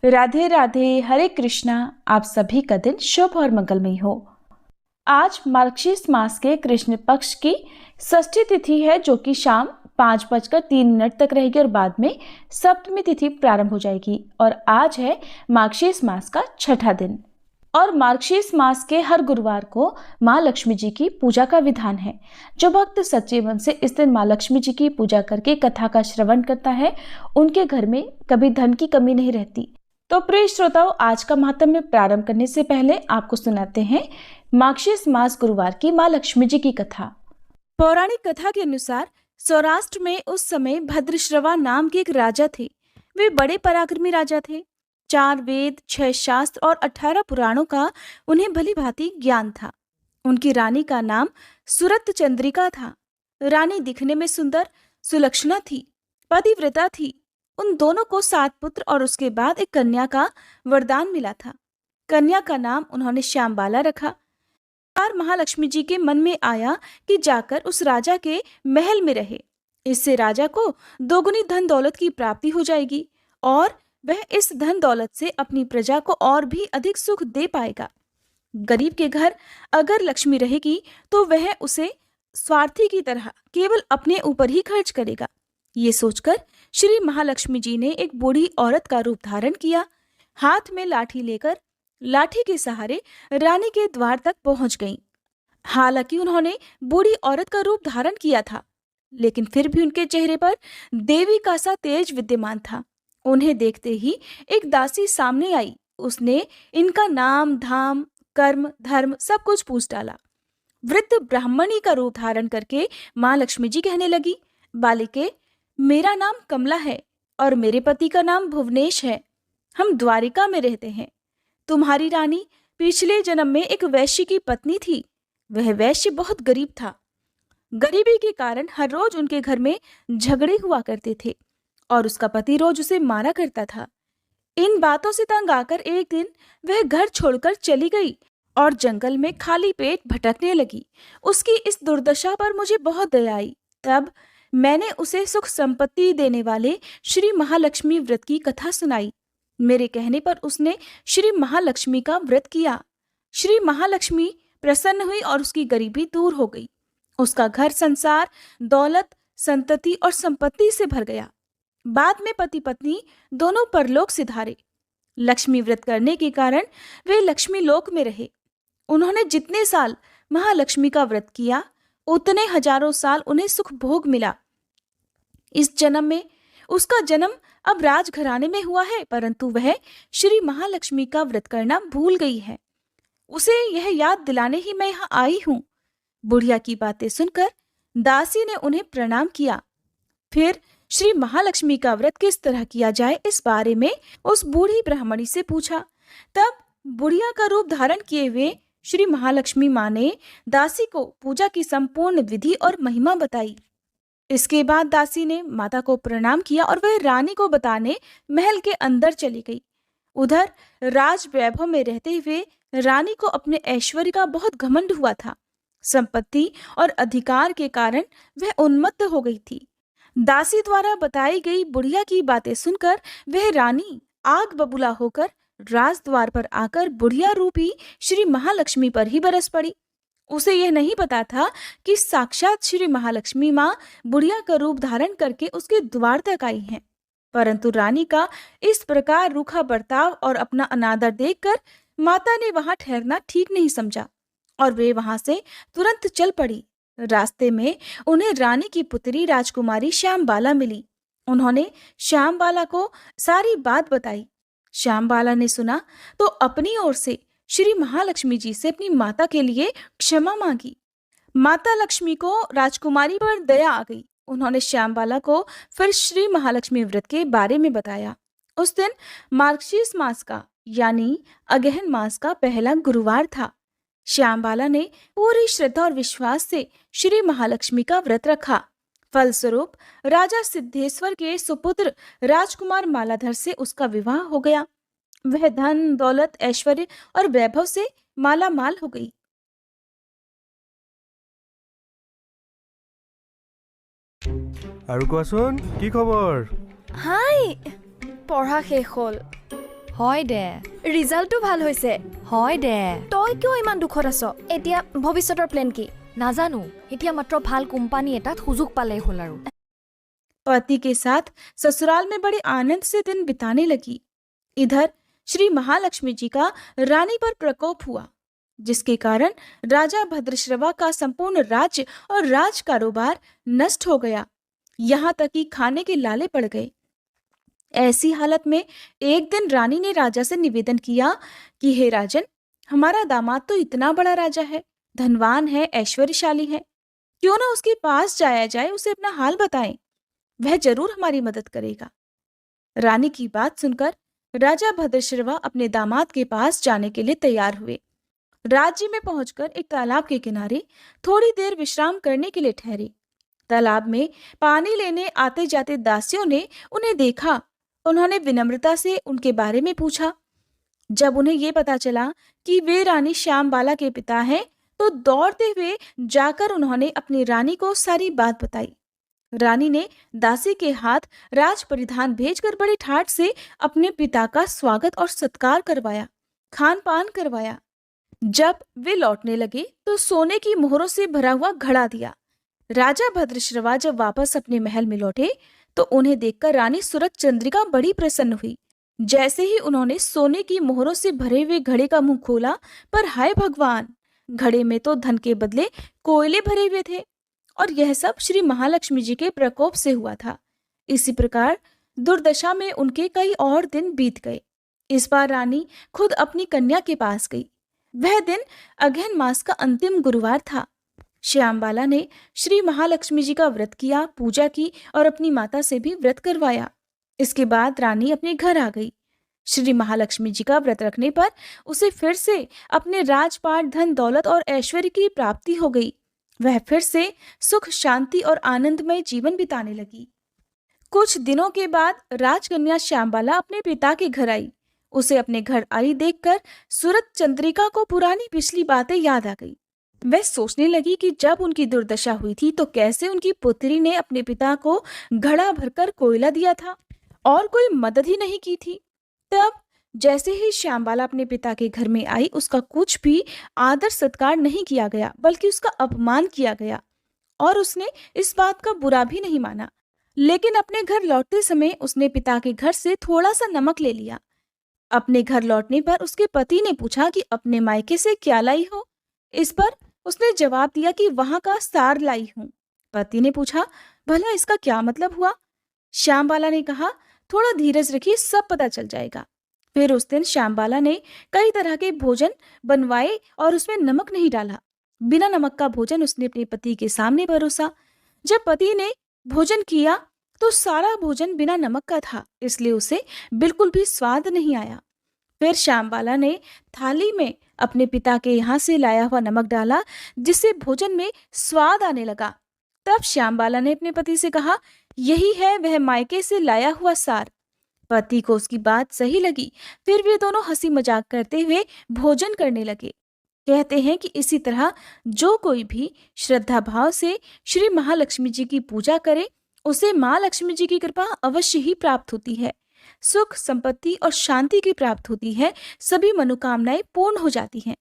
राधे राधे, हरे कृष्णा। आप सभी का दिन शुभ और मंगलमय हो। आज मार्गशीर्ष मास के कृष्ण पक्ष की षष्ठी तिथि है, जो कि शाम 5:03 तक रहेगी और बाद में सप्तमी तिथि प्रारंभ हो जाएगी। और आज है मार्गशीर्ष मास का छठा दिन। और मार्गशीर्ष मास के हर गुरुवार को माँ लक्ष्मी जी की पूजा का विधान है। जो भक्त सच्चे मन से इस दिन माँ लक्ष्मी जी की पूजा करके कथा का श्रवण करता है, उनके घर में कभी धन की कमी नहीं रहती। तो प्रिय श्रोताओं, आज का महात्म्य प्रारंभ करने से पहले आपको सुनाते हैं मार्गशीर्ष मास गुरुवार की माँ लक्ष्मी जी की कथा। पौराणिक कथा के अनुसार सौराष्ट्र में उस समय भद्रश्रवा नाम के एक राजा थे। वे बड़े पराक्रमी राजा थे। 4 वेद, 6 शास्त्र और 18 पुराणों का उन्हें भली भांति ज्ञान था। उनकी रानी का नाम सुरत चंद्रिका था। रानी दिखने में सुंदर सुलक्षणा थी, पतिव्रता थी। उन दोनों को 7 पुत्र और उसके बाद एक कन्या का वरदान मिला था। कन्या का नाम उन्होंने श्यामबाला रखा। बार महालक्ष्मी जी के मन में आया कि जाकर उस राजा के महल में रहे। इससे राजा को दोगुनी धन दौलत की प्राप्ति हो जाएगी और वह इस धन दौलत से अपनी प्रजा को और भी अधिक सुख दे पाएगा। गरीब के घर अगर लक्ष्मी रहेगी तो वह उसे स्वार्थी की तरह केवल अपने ऊपर ही खर्च करेगा। ये सोचकर श्री महालक्ष्मी जी ने एक बूढ़ी औरत का रूप धारण किया। हाथ में लाठी लेकर लाठी के सहारे रानी के द्वार तक पहुंच गईं। हालांकि उन्होंने बूढ़ी औरत का रूप धारण किया था, लेकिन फिर भी उनके चेहरे पर देवी का सा तेज विद्यमान था। उन्हें देखते ही एक दासी सामने आई। उसने इनका नाम, धाम, कर्म, धर्म सब कुछ पूछ डाला। वृद्ध ब्राह्मणी का रूप धारण करके माँ लक्ष्मी जी कहने लगी, बालिके, मेरा नाम कमला है और मेरे पति का नाम भुवनेश है। हम द्वारिका में रहते हैं। तुम्हारी रानी पिछले जन्म में एक वैश्य की पत्नी थी। वह वैश्य बहुत गरीब था। गरीबी के कारण हर रोज उनके घर में झगड़े हुआ करते थे और उसका पति रोज उसे मारा करता था। इन बातों से तंग आकर एक दिन वह घर छोड़कर चली गई और जंगल में खाली पेट भटकने लगी। उसकी इस दुर्दशा पर मुझे बहुत दया आई। तब मैंने उसे सुख संपत्ति देने वाले श्री महालक्ष्मी व्रत की कथा सुनाई। मेरे कहने पर उसने श्री महालक्ष्मी का व्रत किया। श्री महालक्ष्मी प्रसन्न हुई और उसकी गरीबी दूर हो गई। उसका घर संसार, दौलत, संतति और संपत्ति से भर गया। बाद में पति पत्नी दोनों परलोक सिधारे। लक्ष्मी व्रत करने के कारण वे लक्ष्मी लोक में रहे। उन्होंने जितने साल महालक्ष्मी का व्रत किया, उतने हजारों साल उन्हें सुख भोग मिला। इस जन्म में उसका जन्म अब राजघराने में हुआ है, परंतु वह श्री महालक्ष्मी का व्रत करना भूल गई है। उसे यह याद दिलाने ही मैं यहाँ आई हूँ। बुढ़िया की बातें सुनकर दासी ने उन्हें प्रणाम किया। फिर श्री महालक्ष्मी का व्रत किस तरह किया जाए, इस बारे में उस बूढ़ी ब्राह्मणी से पूछा। तब बुढ़िया का रूप धारण किए हुए श्री महालक्ष्मी माँ ने दासी को पूजा की संपूर्ण विधि और महिमा बताई। इसके बाद दासी ने माता को प्रणाम किया और वह रानी को बताने महल के अंदर चली गई। उधर राज वैभव में रहते हुए रानी को अपने ऐश्वर्य का बहुत घमंड हुआ था। संपत्ति और अधिकार के कारण वह उन्मत्त हो गई थी। दासी द्वारा बताई गई बुढ़िया की बातें सुनकर वह रानी आग बबूला होकर राजद्वार पर आकर बुढ़िया रूपी श्री महालक्ष्मी पर ही बरस पड़ी। उसे यह नहीं पता था कि साक्षात श्री महालक्ष्मी माँ बुढ़िया का रूप धारण करके उसके द्वार तक आई हैं। परंतु रानी का इस प्रकार रूखा बर्ताव और अपना अनादर देखकर माता ने वहां ठहरना ठीक नहीं समझा और वे वहां से तुरंत चल पड़ी। रास्ते में उन्हें रानी की पुत्री राजकुमारी श्यामबाला मिली। उन्होंने श्यामबाला को सारी बात बताई। श्यामबाला ने सुना तो अपनी ओर से श्री महालक्ष्मी जी से अपनी माता के लिए क्षमा मांगी। माता लक्ष्मी को राजकुमारी पर दया आ गई। उन्होंने श्यामबाला को फिर श्री महालक्ष्मी व्रत के बारे में बताया। उस दिन मार्गशीर्ष मास का यानी अगहन मास का पहला गुरुवार था। श्यामबाला ने पूरी श्रद्धा और विश्वास से श्री महालक्ष्मी का व्रत रखा। फलस्वरूप राजा सिद्धेश्वर के सुपुत्र राजकुमार मालाधर से उसका विवाह हो गया। वह धन, दौलत, ऐश्वर्य और वैभव से माला माल हो गई। আৰু কোৱাচোন কি খবৰ? হাই, পঢ়া শেষ হ'ল। হয় দে ৰিজাল্টটো ভাল হৈছে হয় দে তই কিয় ইমান দুখত আছ এতিয়া ভৱিষ্যতৰ প্লেন কি নাজানো এতিয়া মাত্ৰ ভাল কোম্পানী এটাত সুযোগ পালেই হ'ল আৰু पति के साथ ससुराल में बड़े आनंद से दिन बिताने लगी। इधर श्री महालक्ष्मी जी का रानी पर प्रकोप हुआ, जिसके कारण राजा भद्रश्रवा का संपूर्ण राज्य और राज कारोबार नष्ट हो गया। यहाँ तक कि खाने के लाले पड़ गए। ऐसी हालत में एक दिन रानी ने राजा से निवेदन किया कि हे राजन, हमारा दामाद तो इतना बड़ा राजा है, धनवान है, ऐश्वर्यशाली है, क्यों ना उसके पास जाया जाए, उसे अपना हाल बताएं, वह जरूर हमारी मदद करेगा। रानी की बात सुनकर राजा भद्रश्रवा अपने दामाद के पास जाने के लिए तैयार हुए। राज्य में पहुंचकर एक तालाब के किनारे थोड़ी देर विश्राम करने के लिए ठहरे। तालाब में पानी लेने आते जाते दासियों ने उन्हें देखा। उन्होंने विनम्रता से उनके बारे में पूछा। जब उन्हें ये पता चला कि वे रानी श्यामबाला के पिता हैं, तो दौड़ते हुए जाकर उन्होंने अपनी रानी को सारी बात बताई। रानी ने दासी के हाथ राज परिधान भेजकर बड़े ठाट से अपने पिता का स्वागत और सत्कार करवाया, खान पान करवाया। जब वे लौटने लगे तो सोने की मोहरों से भरा हुआ घड़ा दिया। राजा भद्रश्रवा जब वापस अपने महल में लौटे तो उन्हें देखकर रानी सूरत चंद्रिका बड़ी प्रसन्न हुई। जैसे ही उन्होंने सोने की मोहरों से भरे हुए घड़े का मुंह खोला, पर हाय भगवान, घड़े में तो धन के बदले कोयले भरे हुए थे, और यह सब श्री महालक्ष्मी जी के प्रकोप से हुआ था। इसी प्रकार दुर्दशा में उनके कई और दिन बीत गए। इस बार रानी खुद अपनी कन्या के पास गई। वह दिन अगहन मास का अंतिम गुरुवार था। श्यामबाला ने श्री महालक्ष्मी जी का व्रत किया, पूजा की और अपनी माता से भी व्रत करवाया। इसके बाद रानी अपने घर आ गई। श्री महालक्ष्मी जी का व्रत रखने पर उसे फिर से अपने राजपाट, धन दौलत और ऐश्वर्य की प्राप्ति हो गई। वह फिर से सुख, शांति और आनंदमय जीवन बिताने लगी। कुछ दिनों के बाद राजकन्या श्यामबाला अपने पिता के घर आई। उसे अपने घर आई देखकर सूरत चंद्रिका को पुरानी पिछली बातें याद आ गई। वह सोचने लगी कि जब उनकी दुर्दशा हुई थी तो कैसे उनकी पुत्री ने अपने पिता को घड़ा भरकर कोयला दिया था और कोई मदद ही नहीं की थी। तब जैसे ही श्यामबाला अपने पिता के घर में आई, उसका कुछ भी आदर सत्कार नहीं किया गया, बल्कि उसका अपमान किया गया, और उसने इस बात का बुरा भी नहीं माना। लेकिन अपने घर लौटते समय उसने पिता के घर से थोड़ा सा नमक ले लिया। अपने घर लौटने पर उसके पति ने पूछा कि अपने मायके से क्या लाई हो। इस पर उसने जवाब दिया कि वहां का सार लाई हूँ। पति ने पूछा, भला इसका क्या मतलब हुआ? श्यामबाला ने कहा, थोड़ा धीरज रखिए, सब पता चल जाएगा। फिर उस दिन श्यामबाला ने कई तरह के भोजन बनवाए और उसमें नमक नहीं डाला। बिना नमक का भोजन उसने अपने पति के सामने परोसा। जब पति ने भोजन किया तो सारा भोजन बिना नमक का था, इसलिए उसे बिल्कुल भी स्वाद नहीं आया। फिर श्यामबाला ने थाली में अपने पिता के यहाँ से लाया हुआ नमक डाला, जिससे भोजन में स्वाद आने लगा। तब श्यामबाला ने अपने पति से कहा, यही है वह मायके से लाया हुआ सार। पति को उसकी बात सही लगी। फिर वे दोनों हंसी मजाक करते हुए भोजन करने लगे। कहते हैं कि इसी तरह जो कोई भी श्रद्धा भाव से श्री महालक्ष्मी जी की पूजा करे, उसे माँ लक्ष्मी जी की कृपा अवश्य ही प्राप्त होती है। सुख, संपत्ति और शांति की प्राप्त होती है। सभी मनोकामनाएं पूर्ण हो जाती हैं।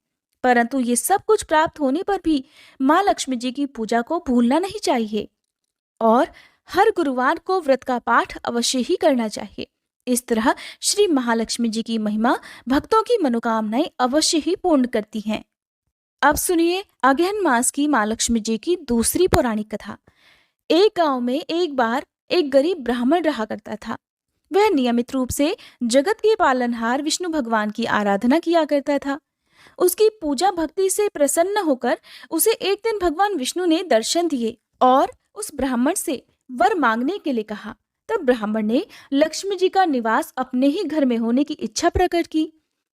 परंतु ये सब कुछ प्राप्त होने पर भी माँ लक्ष्मी जी की पूजा को भूलना नहीं चाहिए और हर गुरुवार को व्रत का पाठ अवश्य ही करना चाहिए। इस तरह श्री महालक्ष्मी जी की महिमा भक्तों की मनोकामनाएं अवश्य ही पूर्ण करती हैं। अब सुनिए अगहन मास की माँ लक्ष्मी जी की दूसरी पौराणिक कथा। एक गांव में एक बार एक गरीब ब्राह्मण रहा करता था। वह नियमित रूप से जगत के पालनहार विष्णु भगवान की आराधना किया करता था। उसकी पूजा भक्ति से प्रसन्न होकर उसे एक दिन भगवान विष्णु ने दर्शन दिए और उस ब्राह्मण से वर मांगने के लिए कहा। तब ब्राह्मण ने लक्ष्मी जी का निवास अपने ही घर में होने की इच्छा प्रकट की।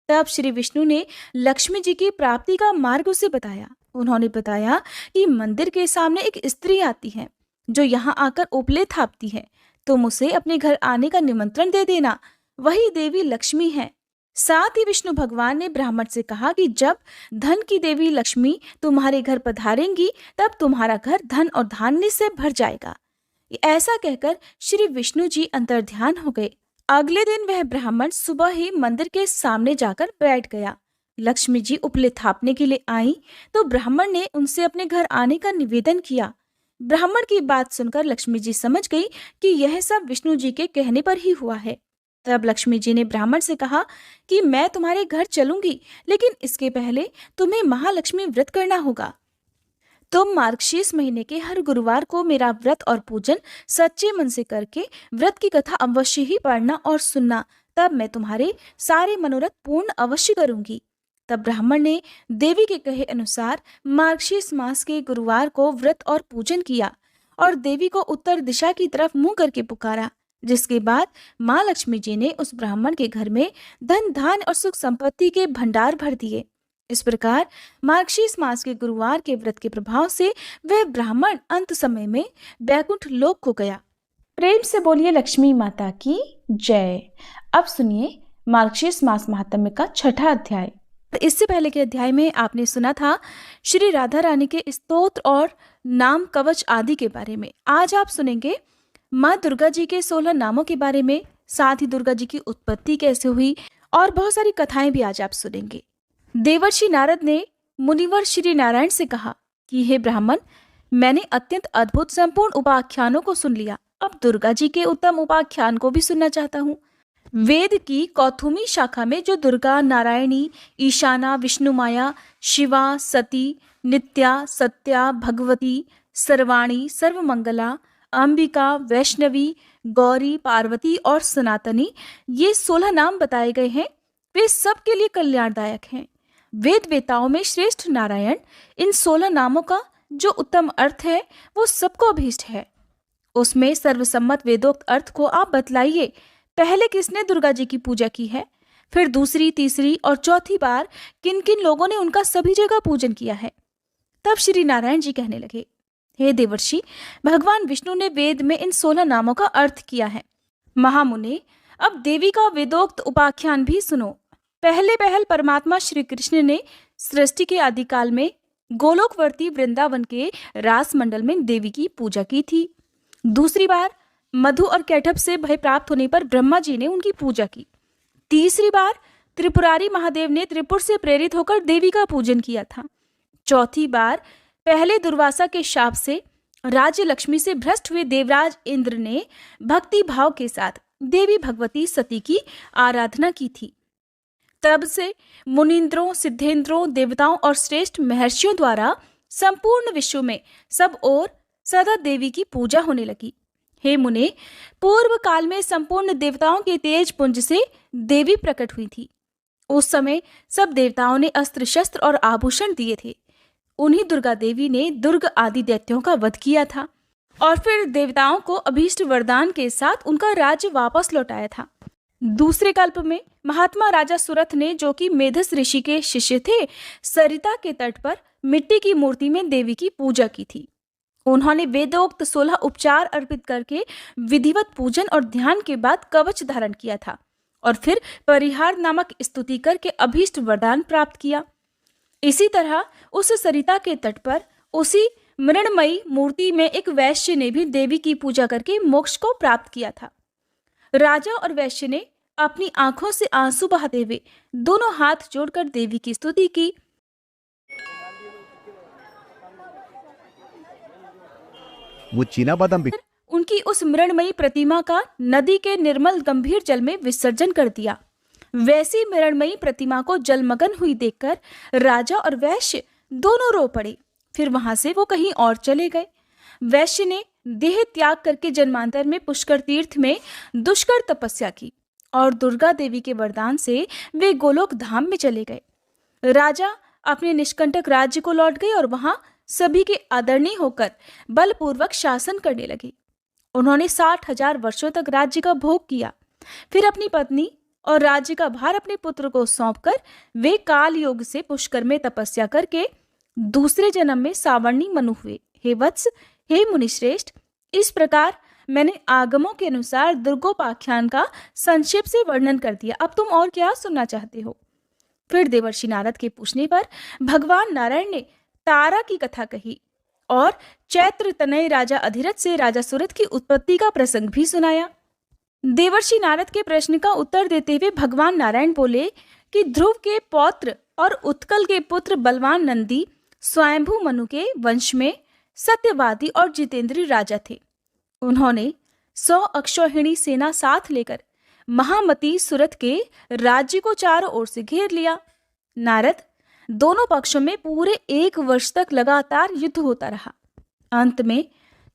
तब श्री विष्णु ने लक्ष्मी जी की प्राप्ति का मार्ग उसे बताया। उन्होंने बताया कि मंदिर के सामने एक स्त्री आती है जो यहाँ आकर उपले थापती है। तुम उसे अपने घर आने का निमंत्रण दे देना, वही देवी लक्ष्मी है। साथ ही विष्णु भगवान ने ब्राह्मण से कहा कि जब धन की देवी लक्ष्मी तुम्हारे घर पधारेंगी, तब तुम्हारा घर धन और धान्य से भर जाएगा। ऐसा कहकर श्री विष्णु जी अंतर्ध्यान हो गए अगले दिन वह ब्राह्मण सुबह ही मंदिर के सामने जाकर बैठ गया। लक्ष्मी जी उपले थापने के लिए आई तो ब्राह्मण ने उनसे अपने घर आने का निवेदन किया। ब्राह्मण की बात सुनकर लक्ष्मी जी समझ गई कि यह सब विष्णु जी के कहने पर ही हुआ है। तब लक्ष्मी जी ने ब्राह्मण से कहा कि मैं तुम्हारे घर चलूंगी, लेकिन इसके पहले तुम्हें महालक्ष्मी व्रत करना होगा। तुम मार्गशीर्ष महीने के हर गुरुवार को मेरा व्रत और पूजन सच्चे मन से करके व्रत की कथा अवश्य ही पढ़ना और सुनना, तब मैं तुम्हारे सारे मनोरथ पूर्ण अवश्य करूंगी। तब ब्राह्मण ने देवी के कहे अनुसार मार्गशीर्ष मास के गुरुवार को व्रत और पूजन किया और देवी को उत्तर दिशा की तरफ मुंह करके पुकारा, जिसके बाद माँ लक्ष्मी जी ने उस ब्राह्मण के घर में धन धान और सुख संपत्ति के भंडार भर दिए। इस प्रकार मार्गशीर्ष मास के गुरुवार के व्रत के प्रभाव से वह ब्राह्मण अंत समय में बैकुंठ लोक को गया। प्रेम से बोलिए लक्ष्मी माता की जय। अब सुनिए मार्गशीर्ष मास महात्म्य का छठा अध्याय। इससे पहले के अध्याय में आपने सुना था श्री राधा रानी के स्तोत्र और नाम कवच आदि के बारे में। आज आप सुनेंगे माँ दुर्गा जी के 16 नामों के बारे में, साथ ही दुर्गा जी की उत्पत्ति कैसे हुई और बहुत सारी कथाएं भी आज आप सुनेंगे। देवर्षि नारद ने मुनिवर श्री नारायण से कहा कि हे ब्राह्मण, मैंने अत्यंत अद्भुत संपूर्ण उपाख्यानों को सुन लिया, अब दुर्गा जी के उत्तम उपाख्यान को भी सुनना चाहता हूँ। वेद की कौथुमी शाखा में जो दुर्गा, नारायणी, ईशाना, विष्णु माया, शिवा, सती, नित्या, सत्या, भगवती, सर्वाणी, सर्वमंगला, अंबिका, वैष्णवी, गौरी, पार्वती और सनातनी, ये 16 नाम बताए गए हैं, वे सबके लिए कल्याणदायक हैं। वेद वेताओं में श्रेष्ठ नारायण इन 16 नामों का जो उत्तम अर्थ है वो सबको अभीष्ट है। उसमें सर्वसम्मत वेदोक्त अर्थ को आप बतलाइए। पहले किसने दुर्गा जी की पूजा की है, फिर दूसरी, तीसरी और चौथी बार किन किन लोगों ने उनका सभी जगह पूजन किया है। तब श्री नारायण जी कहने लगे, हे देवर्षि, भगवान विष्णु ने वेद में इन 16 नामों का अर्थ किया है। महामुने, अब देवी का वेदोक्त उपाख्यान भी सुनो। पहल परमात्मा श्री कृष्ण ने सृष्टि के आदिकाल में गोलोकवर्ती वृंदावन के रास मंडल में देवी की पूजा की थी। दूसरी बार मधु और कैटभ से भय प्राप्त होने पर ब्रह्मा जी ने उनकी पूजा की। तीसरी बार त्रिपुरारी महादेव ने त्रिपुर से प्रेरित होकर देवी का पूजन किया था। चौथी बार पहले दुर्वासा के शाप से राज्य लक्ष्मी से भ्रष्ट हुए देवराज इंद्र ने भक्ति भाव के साथ देवी भगवती सती की आराधना की थी। तब से मुनींद्रों, सिद्धेंद्रों, देवताओं और श्रेष्ठ महर्षियों द्वारा संपूर्ण विश्व में सब ओर सदा देवी की पूजा होने लगी। हे मुने, पूर्व काल में संपूर्ण देवताओं के तेज पुंज से देवी प्रकट हुई थी। उस समय सब देवताओं ने अस्त्र शस्त्र और आभूषण दिए थे। उन्हीं दुर्गा देवी ने दुर्ग आदि दैत्यों का वध किया था और फिर देवताओं को अभीष्ट वरदान के साथ उनका राज्य वापस लौटाया था। दूसरे कल्प में महात्मा राजा सुरथ ने, जो कि मेधस ऋषि के शिष्य थे, सरिता के तट पर मिट्टी की मूर्ति में देवी की पूजा की थी। उन्होंने वेदोक्त 16 उपचार अर्पित करके विधिवत पूजन और ध्यान के बाद कवच धारण किया था और फिर परिहार नामक स्तुति करके अभीष्ट वरदान प्राप्त किया। इसी तरह उस सरिता के तट पर उसी मृणमयी मूर्ति में एक वैश्य ने भी देवी की पूजा करके मोक्ष को प्राप्त किया था। राजा और वैश्य ने अपनी आंखों से आंसू बहाते हुए दोनों हाथ जोड़कर देवी की स्तुति की। वो चीना बादाम उनकी उस मृणमयी प्रतिमा का नदी के निर्मल गंभीर जल में विसर्जन कर दिया। वैसी मृणमयी प्रतिमा को जलमग्न हुई देखकर राजा और वैश्य दोनों रो पड़े। फिर वहां से वो कहीं और चले गए। वैश्य ने देह त्याग करके जन्मांतर में पुष्कर तीर्थ में दुष्कर तपस्या की और दुर्गा देवी के वरदान से वे गोलोक धाम में चले गए। राजा अपने निष्कंटक राज्य को लौट गए और वहां सभी के आदरणीय होकर बलपूर्वक शासन करने लगे। उन्होंने 60,000 वर्षों तक राज्य का भोग किया। फिर अपनी पत्नी और राज्य का भार अपने पुत्र को सौंपकर वे काल योग से पुष्कर में तपस्या करके दूसरे जन्म में सावर्णी मनु हुए। हे वत्स, हे मुनिश्रेष्ठ, इस प्रकार मैंने आगमों के अनुसार दुर्गोपाख्यान का संक्षेप से वर्णन कर दिया। अब तुम और क्या सुनना चाहते हो? फिर देवर्षि नारद के पूछने पर भगवान नारायण ने तारा की कथा कही और चैत्र तनय राजा अधिरथ से राजा सुरथ की उत्पत्ति का प्रसंग भी सुनाया। देवर्षि नारद के प्रश्न का उत्तर देते हुए भगवान नारायण बोले कि ध्रुव के पौत्र और उत्कल के पुत्र बलवान नंदी स्वयंभू मनु के वंश में सत्यवादी और जितेंद्रीय राजा थे। उन्होंने 100 अक्षौहिणी सेना साथ लेकर महामती सुरत के राज्य को चारों ओर से घेर लिया। नारद, दोनों पक्षों में पूरे 1 वर्ष तक लगातार युद्ध होता रहा। अंत में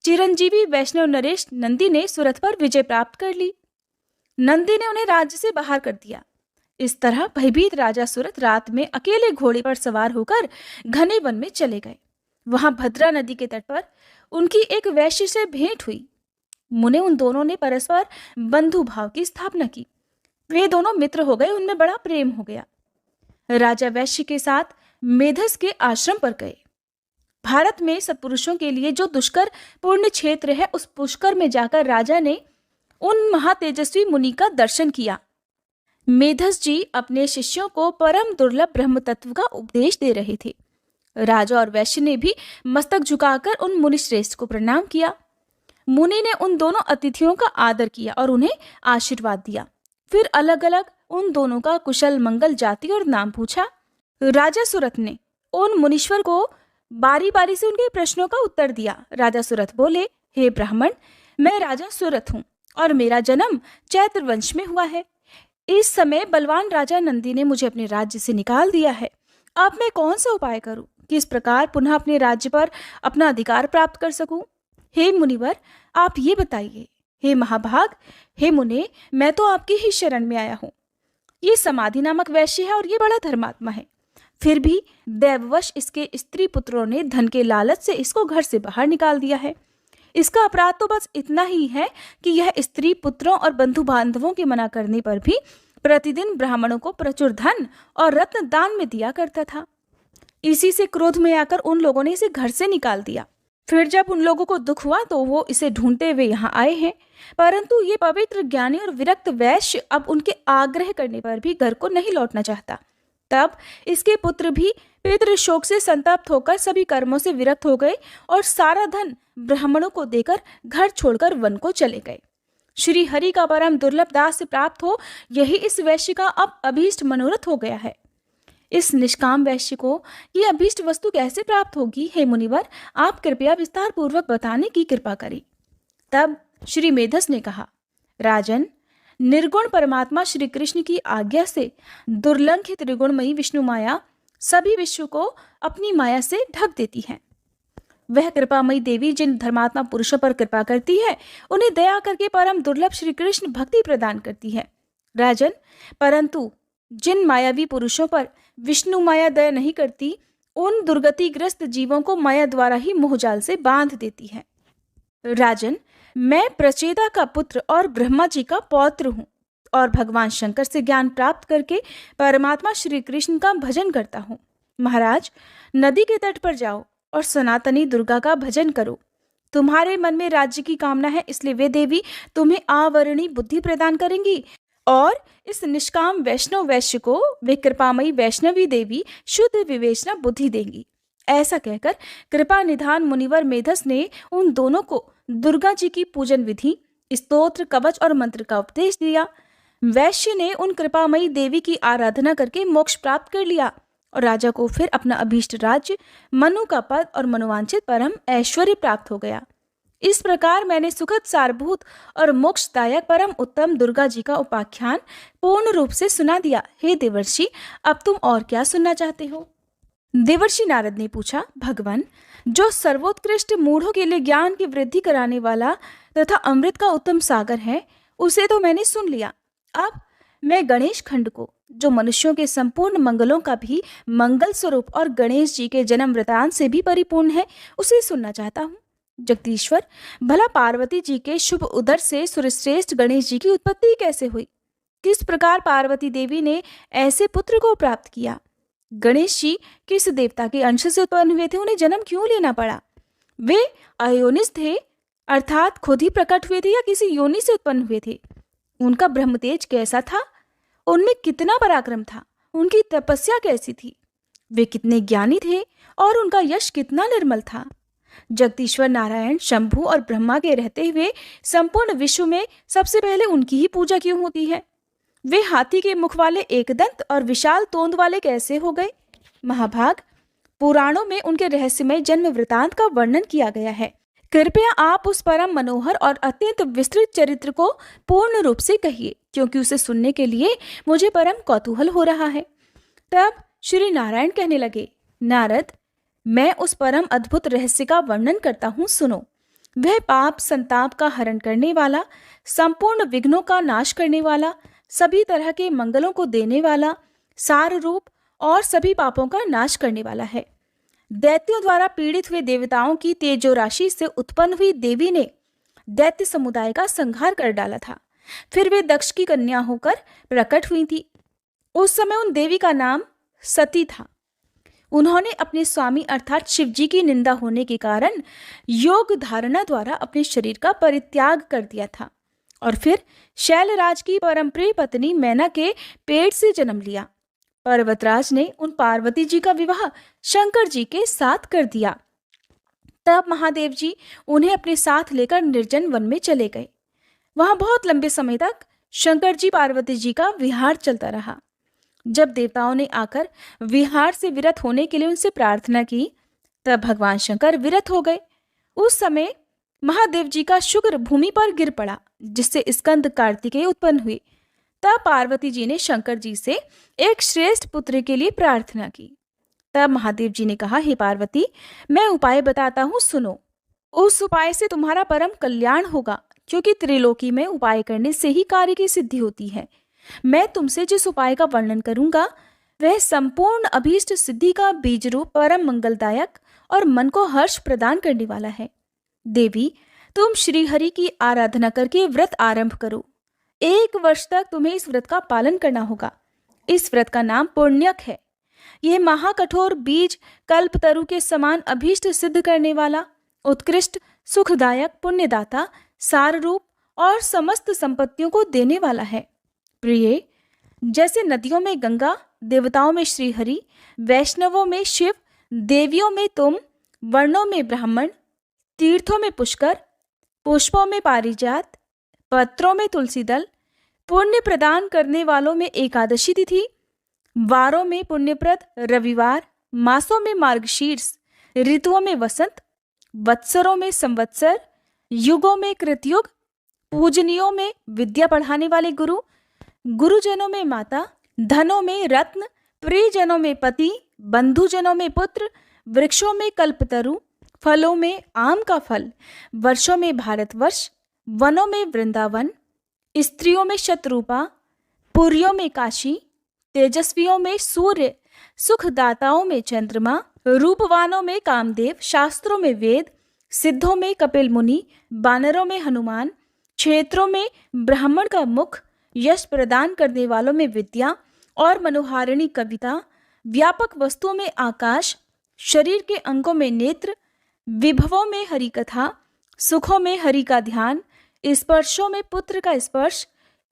चिरंजीवी वैष्णव नरेश नंदी ने सुरत पर विजय प्राप्त कर ली। नंदी ने उन्हें राज्य से बाहर कर दिया। इस तरह भयभीत राजा सुरत रात में अकेले घोड़े पर सवार होकर घने वन में चले गए। वहां भद्रा नदी के तट पर उनकी एक वैश्य से भेंट हुई। मुने उन दोनों ने परस्पर बंधु भाव की स्थापना की। वे दोनों मित्र हो गए, उनमें बड़ा प्रेम हो गया। राजा वैश्य के साथ मेधस के आश्रम पर गए। भारत में सत्पुरुषों के लिए जो दुष्कर पूर्ण क्षेत्र है, उस पुष्कर में जाकर राजा ने उन महातेजस्वी मुनि का दर्शन किया। मेधस जी अपने शिष्यों को परम दुर्लभ ब्रह्म तत्व का उपदेश दे रहे थे। राजा और वैश्य ने भी मस्तक झुकाकर उन मुनि श्रेष्ठ को प्रणाम किया। मुनि ने उन दोनों अतिथियों का आदर किया और उन्हें आशीर्वाद दिया। फिर अलग अलग उन दोनों का कुशल मंगल, जाति और नाम पूछा। राजा सुरत ने उन मुनीश्वर को बारी बारी से उनके प्रश्नों का उत्तर दिया। राजा सुरत बोले, हे ब्राह्मण, मैं राजा सुरत हूँ और मेरा जन्म चैत्र वंश में हुआ है। इस समय बलवान राजा नंदी ने मुझे अपने राज्य से निकाल दिया है। अब मैं कौन सा उपाय करूं, किस प्रकार पुनः अपने राज्य पर अपना अधिकार प्राप्त कर सकूं? हे मुनिवर, आप ये बताइए। हे महाभाग, हे मुने, मैं तो आपकी ही शरण में आया हूँ। ये समाधि नामक वैश्य है और ये बड़ा धर्मात्मा है। फिर भी दैववश इसके स्त्री पुत्रों ने धन के लालच से इसको घर से बाहर निकाल दिया है। इसका अपराध तो बस इतना ही है कि यह स्त्री पुत्रों और बंधु बांधवों के मना करने पर भी प्रतिदिन ब्राह्मणों को प्रचुर धन और रत्न दान में दिया करता था। इसी से क्रोध में आकर उन लोगों ने इसे घर से निकाल दिया। फिर जब उन लोगों को दुख हुआ तो वो इसे ढूंढते हुए यहाँ आए हैं, परंतु ये पवित्र, ज्ञानी और विरक्त वैश्य अब उनके आग्रह करने पर भी घर को नहीं लौटना चाहता। तब इसके पुत्र भी पितृ शोक से संतप्त होकर सभी कर्मों से विरक्त हो गए और सारा धन ब्राह्मणों को देकर घर छोड़कर वन को चले गए। श्री हरि का परम दुर्लभ दास से प्राप्त हो, यही इस वैश्य का अब अभीष्ट मनोरथ हो गया है। इस निष्काम वैश्य को ये अभीष्ट वस्तु कैसे प्राप्त होगी? हे मुनिवर, आप कृपया विस्तार पूर्वक बताने की कृपा करें। तब श्री मेधस ने कहा, राजन, निर्गुण परमात्मा श्री कृष्ण की आज्ञा से दुर्लंघित त्रिगुणमयी विष्णु माया सभी विश्व को अपनी माया से ढक देती है। वह कृपामयी देवी जिन धर्मात्मा पुरुषों पर कृपा करती है, उन्हें दया करके परम दुर्लभ श्री कृष्ण भक्ति प्रदान करती है। राजन, परंतु जिन मायावी पुरुषों पर विष्णु माया दया नहीं करती, उन दुर्गतिग्रस्त जीवों को माया द्वारा ही मोहजाल से बांध देती है। राजन, मैं प्रचेता का पुत्र और ब्रह्मा जी का पौत्र हूँ और भगवान शंकर से ज्ञान प्राप्त करके परमात्मा श्री कृष्ण का भजन करता हूँ। महाराज, नदी के तट पर जाओ और सनातनी दुर्गा का भजन करो। तुम्हारे मन में राज्य की कामना है, इसलिए वे देवी तुम्हें आवरणी बुद्धि प्रदान करेंगी और इस निष्काम वैष्णव वैश्य को वे कृपामयी वैष्णवी देवी शुद्ध विवेचना बुद्धि देंगी। ऐसा कहकर कृपा निधान मुनिवर मेधस ने उन दोनों को दुर्गा जी की पूजन विधि, स्तोत्र, कवच और मंत्र का उपदेश दिया। वैश्य ने उन कृपामयी देवी की आराधना करके मोक्ष प्राप्त कर लिया और राजा को फिर अपना अभीष्ट राज्य, मनु का पद और मनोवांछित परम ऐश्वर्य प्राप्त हो गया। इस प्रकार मैंने सुखद, सारभूत और मोक्षदायक परम उत्तम दुर्गा जी का उपाख्यान पूर्ण रूप से सुना दिया। हे देवर्षि, अब तुम और क्या सुनना चाहते हो? देवर्षि नारद ने पूछा, भगवान, जो सर्वोत्कृष्ट मूढ़ों के लिए ज्ञान की वृद्धि कराने वाला तथा अमृत का उत्तम सागर है, उसे तो मैंने सुन लिया। अब मैं गणेश खंड को, जो मनुष्यों के संपूर्ण मंगलों का भी मंगल स्वरूप और गणेश जी के जन्म वृतांत से भी परिपूर्ण है, उसे सुनना चाहता हूँ। जगदीश्वर, भला पार्वती जी के शुभ उदर से सूर्यश्रेष्ठ गणेश जी की उत्पत्ति कैसे हुई? किस प्रकार पार्वती देवी ने ऐसे पुत्र को प्राप्त किया? गणेश जी किस देवता के अंश से उत्पन्न हुए थे? उन्हें जन्म क्यों लेना पड़ा? वे अयोनिज थे, अर्थात खुद ही प्रकट हुए थे, या किसी योनि से उत्पन्न हुए थे? उनका ब्रह्म तेज कैसा था? उनमें कितना पराक्रम था? उनकी तपस्या कैसी थी? वे कितने ज्ञानी थे और उनका यश कितना निर्मल था? जगदीश्वर नारायण, शंभु और ब्रह्मा के रहते हुए संपूर्ण विश्व में सबसे पहले उनकी ही पूजा क्यों होती है? वे हाथी के मुख वाले एकदंत और विशाल तोंद वाले कैसे हो गए? महाभाग, पुराणों में उनके रहस्यमय जन्म वृतांत का वर्णन किया गया है। कृपया आप उस परम मनोहर और अत्यंत विस्तृत चरित्र को पूर्ण रूप से कहिए, क्योंकि उसे सुनने के लिए मुझे परम कौतूहल हो रहा है। तब श्री नारायण कहने लगे, नारद, मैं उस परम अद्भुत रहस्य का वर्णन करता हूँ, सुनो। वह पाप संताप का हरण करने वाला, संपूर्ण विघ्नों का नाश करने वाला, सभी तरह के मंगलों को देने वाला, सार रूप और सभी पापों का नाश करने वाला है। दैत्यों द्वारा पीड़ित हुए देवताओं की तेजो राशि से उत्पन्न हुई देवी ने दैत्य समुदाय का संहार कर डाला था। फिर वे दक्ष की कन्या होकर प्रकट हुई थी। उस समय उन देवी का नाम सती था। उन्होंने अपने स्वामी अर्थात शिव जी की निंदा होने के कारण योग धारणा द्वारा अपने शरीर का परित्याग कर दिया था और फिर शैलराज की परमप्रिय पत्नी मैना के पेट से जन्म लिया। पर्वतराज ने उन पार्वती जी का विवाह शंकर जी के साथ कर दिया। तब महादेव जी उन्हें अपने साथ लेकर निर्जन वन में चले गए। वहां बहुत लंबे समय तक शंकर जी पार्वती जी का विहार चलता रहा। जब देवताओं ने आकर विहार से विरत होने के लिए उनसे प्रार्थना की, तब भगवान शंकर विरत हो गए। उस समय महादेव जी का शुक्र भूमि पर गिर पड़ा, जिससे स्कंद कार्तिकेय उत्पन्न हुए। तब पार्वती जी ने शंकर जी से एक श्रेष्ठ पुत्र के लिए प्रार्थना की। तब महादेव जी ने कहा, हे पार्वती, मैं उपाय बताता हूँ, सुनो। उस उपाय से तुम्हारा परम कल्याण होगा, क्योंकि त्रिलोकी में उपाय करने से ही कार्य की सिद्धि होती है। मैं तुमसे जिस उपाय का वर्णन करूंगा वह संपूर्ण अभीष्ट सिद्धि का बीज रूप, परम मंगलदायक और मन को हर्ष प्रदान करने वाला है। देवी, तुम श्रीहरि की आराधना करके व्रत आरंभ करो। 1 वर्ष तक तुम्हें इस व्रत का पालन करना होगा। इस व्रत का नाम पुण्यक है। यह महाकठोर बीज कल्पतरु के समान अभीष्ट सिद्ध करने वाला, उत्कृष्ट, सुखदायक, पुण्यदाता, सार रूप और समस्त संपत्तियों को देने वाला है। प्रिय, जैसे नदियों में गंगा, देवताओं में श्रीहरि, वैष्णवों में शिव, देवियों में तुम, वर्णों में ब्राह्मण, तीर्थों में पुष्कर, पुष्पों में पारिजात, पत्रों में तुलसी दल, पुण्य प्रदान करने वालों में एकादशी तिथि, वारों में पुण्यप्रद रविवार, मासों में मार्गशीर्ष, ऋतुओं में वसंत, वत्सरों में संवत्सर, युगों में कृतयुग, पूजनियों में विद्या पढ़ाने वाले गुरु, गुरुजनों में माता, धनों में रत्न, प्रियजनों में पति, बंधुजनों में पुत्र, वृक्षों में कल्पतरु, फलों में आम का फल, वर्षों में भारतवर्ष, वनों में वृंदावन, स्त्रियों में शतरूपा, पुरियों में काशी, तेजस्वियों में सूर्य, सुखदाताओं में चंद्रमा, रूपवानों में कामदेव, शास्त्रों में वेद, सिद्धों में कपिल मुनि, बानरों में हनुमान, क्षेत्रों में ब्राह्मण का मुख, यश प्रदान करने वालों में विद्या और मनोहारिणी कविता, व्यापक वस्तुओं में आकाश, शरीर के अंगों में नेत्र, विभवों में हरि कथा, सुखों में हरि का ध्यान, स्पर्शों में पुत्र का स्पर्श,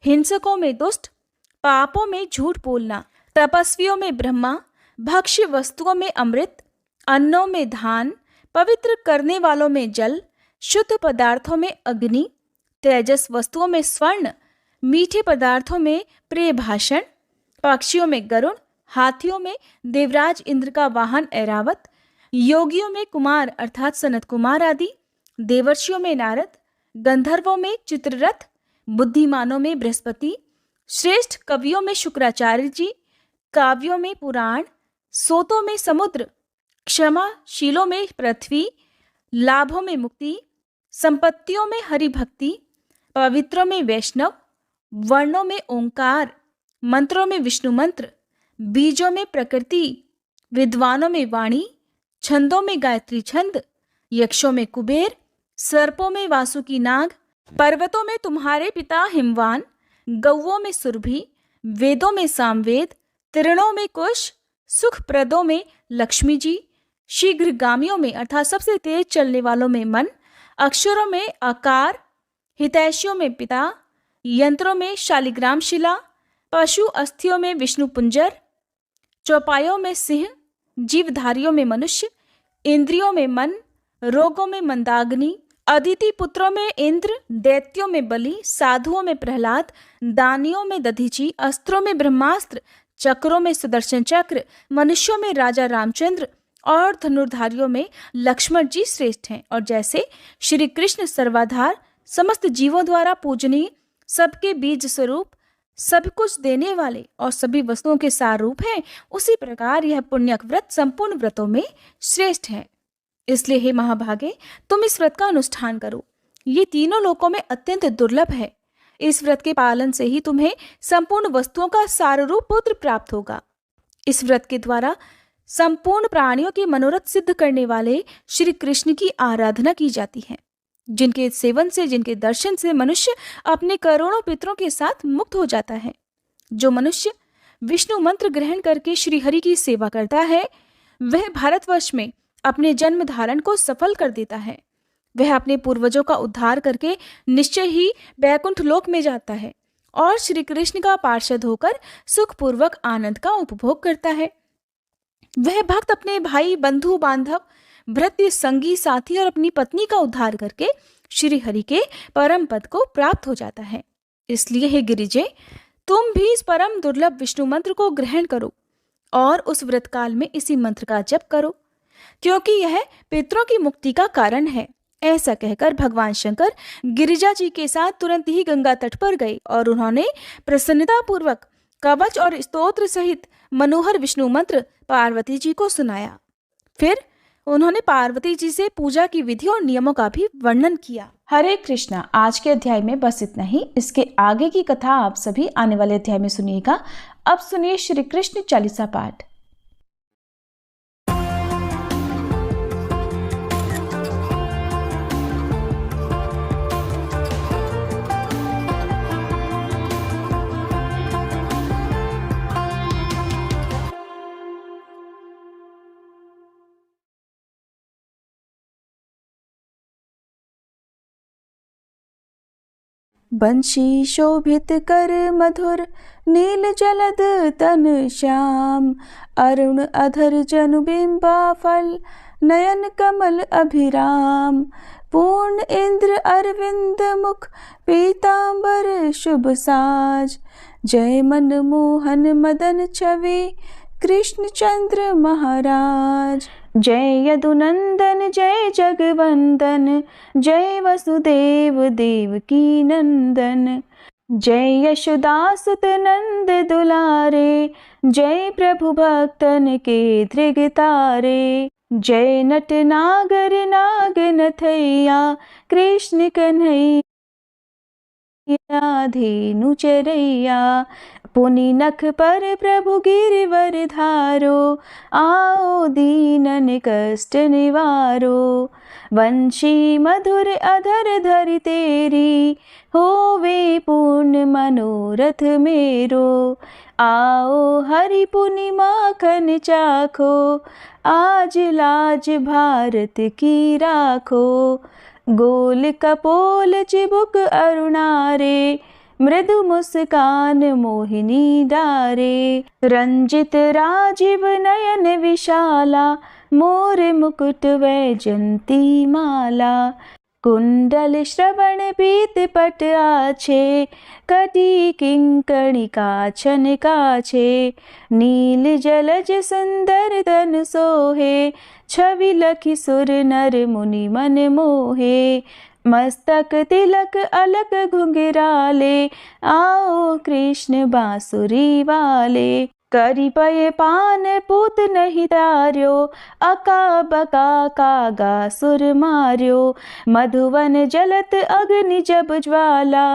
हिंसकों में दुष्ट, पापों में झूठ बोलना, तपस्वियों में ब्रह्मा, भक्ष्य वस्तुओं में अमृत, अन्नों में धान, पवित्र करने वालों में जल, शुद्ध पदार्थों में अग्नि, तेजस वस्तुओं में स्वर्ण, मीठे पदार्थों में प्रिय भाषण, पक्षियों में गरुड़, हाथियों में देवराज इंद्र का वाहन ऐरावत, योगियों में कुमार अर्थात सनत कुमार आदि, देवर्षियों में नारद, गंधर्वों में चित्ररथ, बुद्धिमानों में बृहस्पति, श्रेष्ठ कवियों में शुक्राचार्य जी, काव्यों में पुराण, सोतों में समुद्र, क्षमाशीलों में पृथ्वी, लाभों में मुक्ति, संपत्तियों में हरि भक्ति, पवित्रों में वैष्णव, वर्णों में ओंकार, मंत्रों में विष्णु मंत्र, बीजों में प्रकृति, विद्वानों में वाणी, छंदों में गायत्री छंद, यक्षों में कुबेर, सर्पों में वासुकी नाग, पर्वतों में तुम्हारे पिता हिमवान, गौओं में सुरभि, वेदों में सामवेद, तृणों में कुश, सुखप्रदों में लक्ष्मी जी, शीघ्रगामियों में अर्थात सबसे तेज चलने वालों में मन, अक्षरों में आकार, हितैषियों में पिता, यंत्रों में शालिग्राम शिला, पशु अस्थियों में विष्णु पुंजर, चौपायों में सिंह, जीवधारियों में मनुष्य, इंद्रियों में मन, रोगों में मंदाग्नि, अदिति पुत्रों में इंद्र, दैत्यों में बलि, साधुओं में प्रहलाद, दानियों में दधीची, अस्त्रों में ब्रह्मास्त्र, चक्रों में सुदर्शन चक्र, मनुष्यों में राजा रामचंद्र और धनुर्धारियों में लक्ष्मण जी श्रेष्ठ हैं। और जैसे श्री कृष्ण सर्वाधार, समस्त जीवों द्वारा पूजनीय, सबके बीज स्वरूप, सब कुछ देने वाले और सभी वस्तुओं के सार रूप हैं, उसी प्रकार यह पुण्यक व्रत संपूर्ण व्रतों में श्रेष्ठ है। इसलिए हे महाभागे, तुम इस व्रत का अनुष्ठान करो। ये तीनों लोकों में अत्यंत दुर्लभ है। इस व्रत के पालन से ही तुम्हें संपूर्ण वस्तुओं का सार रूप पुत्र प्राप्त होगा। इस व्रत के द्वारा संपूर्ण प्राणियों के मनोरथ सिद्ध करने वाले श्री कृष्ण की आराधना की जाती है, जिनके सेवन से, जिनके दर्शन से मनुष्य अपने करोड़ों पितरों के साथ मुक्त हो जाता है। जो मनुष्य विष्णु मंत्र ग्रहण करके श्री हरि की सेवा करता है, वह भारतवर्ष में अपने जन्म धारण को सफल कर देता है। वह अपने पूर्वजों का उद्धार करके निश्चय ही बैकुंठ लोक में जाता है और श्री कृष्ण का पार्षद होकर सुखपूर्वक आनंद का उपभोग करता है। वह भक्त अपने भाई, बंधु बांधव, भृत्य, संगी, साथी और अपनी पत्नी का उद्धार करके श्री हरि के परम पद को प्राप्त हो जाता है। इसलिए हे गिरिजे, तुम भी इस परम दुर्लभ विष्णु मंत्र को ग्रहण करो और उस व्रत काल में इसी मंत्र का जप करो, क्योंकि यह पितरों की मुक्ति का कारण है। ऐसा कहकर भगवान शंकर गिरिजा जी के साथ तुरंत ही गंगा तट पर गए और उन्होंने प्रसन्नता पूर्वक कवच और स्तोत्र सहित मनोहर विष्णु मंत्र पार्वती जी को सुनाया। फिर उन्होंने पार्वती जी से पूजा की विधि और नियमों का भी वर्णन किया। हरे कृष्णा। आज के अध्याय में बस इतना ही। इसके आगे की कथा आप सभी आने वाले अध्याय में सुनिएगा। अब सुनिए श्री कृष्ण चालीसा पाठ। बंशी शोभित कर मधुर, नील जलद तन श्याम, अरुण अधर जनु बिंबा फल, नयन कमल अभिराम, पूर्ण इंद्र अरविंद मुख, पीतांबर शुभ साज, जय मन मोहन मदन छवि, कृष्ण चंद्र महाराज। जय यदुनंदन जय जगवंदन, जय वसुदेव देवकी नंदन, जय यशोदासुत नंद दुलारे, जय प्रभु भक्तन के धृग तारे, जय नट नागर नाग नथैया, कृष्ण कन्हैया धेनु चरैया, पुनि नख पर प्रभु गिरिवर धारो, आओ दीनन कष्ट निवारो, वंशी मधुर अधर धरि तेरी, होवे पूर्ण मनोरथ मेरो, आओ हरि पुनि माखन चाखो, आज लाज भारत की राखो, गोल कपोल चिबुक अरुणारे, मृदु मुस्कान मोहिनी डारे, रंजित राजीव नयन विशाला, मोर मुकुट वैजंती माला, कुंडल श्रवण पीत पट आछे, कटी किंकणी काछन काछे, नील जलज सुंदर तन सोहे, छवि लखि सुर नर मुनि मन मोहे, मस्तक तिलक अलक घुंघराले, आओ कृष्ण बांसुरी वाले, करी पय पान पूत नहीं तार्यो, अका बका कागा सुर मार्यो, मधुवन जलत अग्नि जब ज्वाला,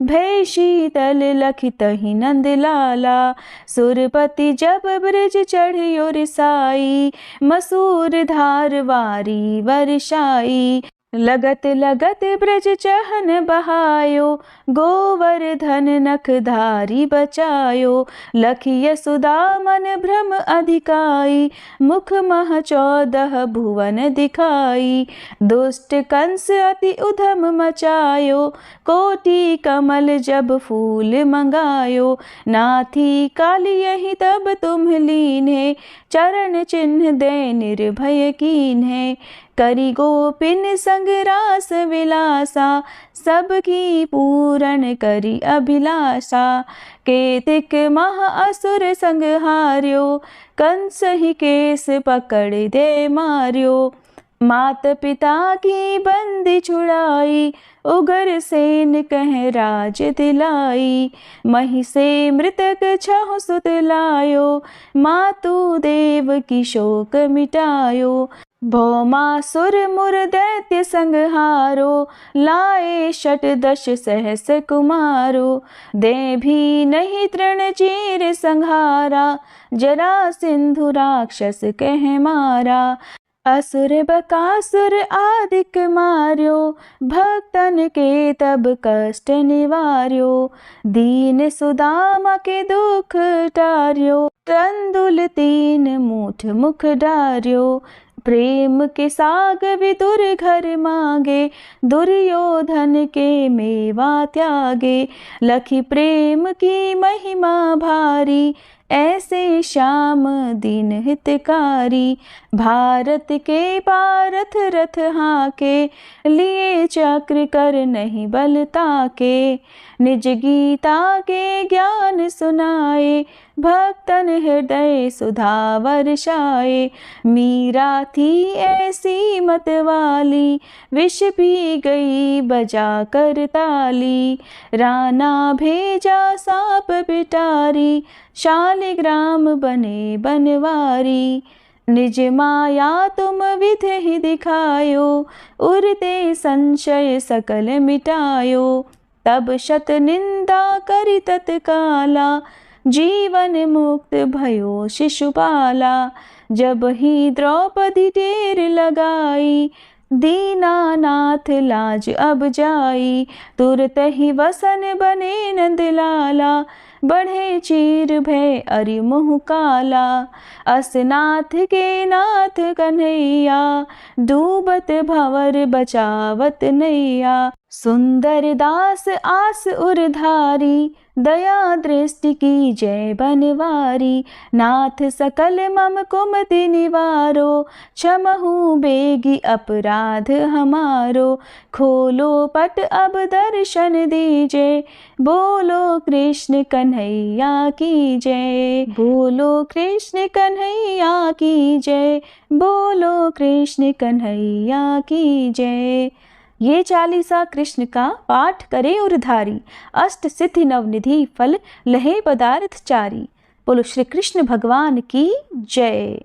भय शीतल लखित ही नंद लाला, सुरपति जब ब्रज चढ़ियो रिसाई, मसूर धार वारी वर्षाई, लगत लगत ब्रज चहन बहायो, गोवर्धन नख धारी बचायो, लखिय सुदा मन भ्रम अधिकाई, मुख मह 14 भुवन दिखाई, दुष्ट कंस अति उधम मचायो, कोटि कमल जब फूल मंगायो, नाथी काली यही तब तुम लीन्हे, चरण चिन्ह दे निर्भय कीन्हे, करी गोपिन संग रास विलासा, सबकी पूरन करी अभिलाषा। केतिक मह असुर संग हार्यो, कंस ही केस पकड़ दे मार्यो। मात पिता की बंदी छुड़ाई, उग्रसेन कह राज दिलाई। मही से मृतक छह सुत लायो, मातु देव की शोक मिटायो। भौमासुर मुर दैत्य संहारो, लाए षटदश सहस कुमारो। दे भी नहीं तृण चीर संहारा, जरा सिंधु राक्षस कह मारा। असुर बकासुर आदिक मार्यो, भक्तन के तब कष्ट निवार्यो। दीन सुदामा के दुख टार्यो, तंदुल 3 मूठ मुख डार्यो। प्रेम के साग विदुर घर मांगे, दुर्योधन के मेवा त्यागे। लखी प्रेम की महिमा भारी, ऐसे श्याम दीन हितकारी। भारत के पारथ रथ हाके, लिए चक्र कर नहीं बल ताके। निज गीता के ज्ञान सुनाए, भक्तन हृदय सुधा वर्षाए। मीरा थी ऐसी मत वाली, विष पी गई बजा कर ताली। राना भेजा सांप पिटारी, शालिग्राम बने बनवारी। निज माया तुम विध ही दिखायो, उरते संशय सकल मिटायो। तब शत निंदा करि तत्काला, जीवन मुक्त भयो शिशुपाला। जब ही द्रौपदी टेर लगाई, दीनानाथ लाज अब जाई। तुरत ही वसन बने नंदलाला, बढ़े चीर भय अरि मुँह काला। असनाथ के नाथ कन्हैया, डूबत भंवर बचावत नैया। सुंदर दास आस उरधारी, दया दृष्टि की जय बनवारी। नाथ सकल मम कुमति निवारो, क्षमहु बेगी अपराध हमारो। खोलो पट अब दर्शन दीजे, बोलो कृष्ण कन्हैया की जय। बोलो कृष्ण कन्हैया की जय, बोलो कृष्ण कन्हैया की जय। ये चालीसा कृष्ण का पाठ करे उरधारी, अष्ट सिद्धि नवनिधि फल लहे पदार्थ चारी। बोलो श्री कृष्ण भगवान की जय।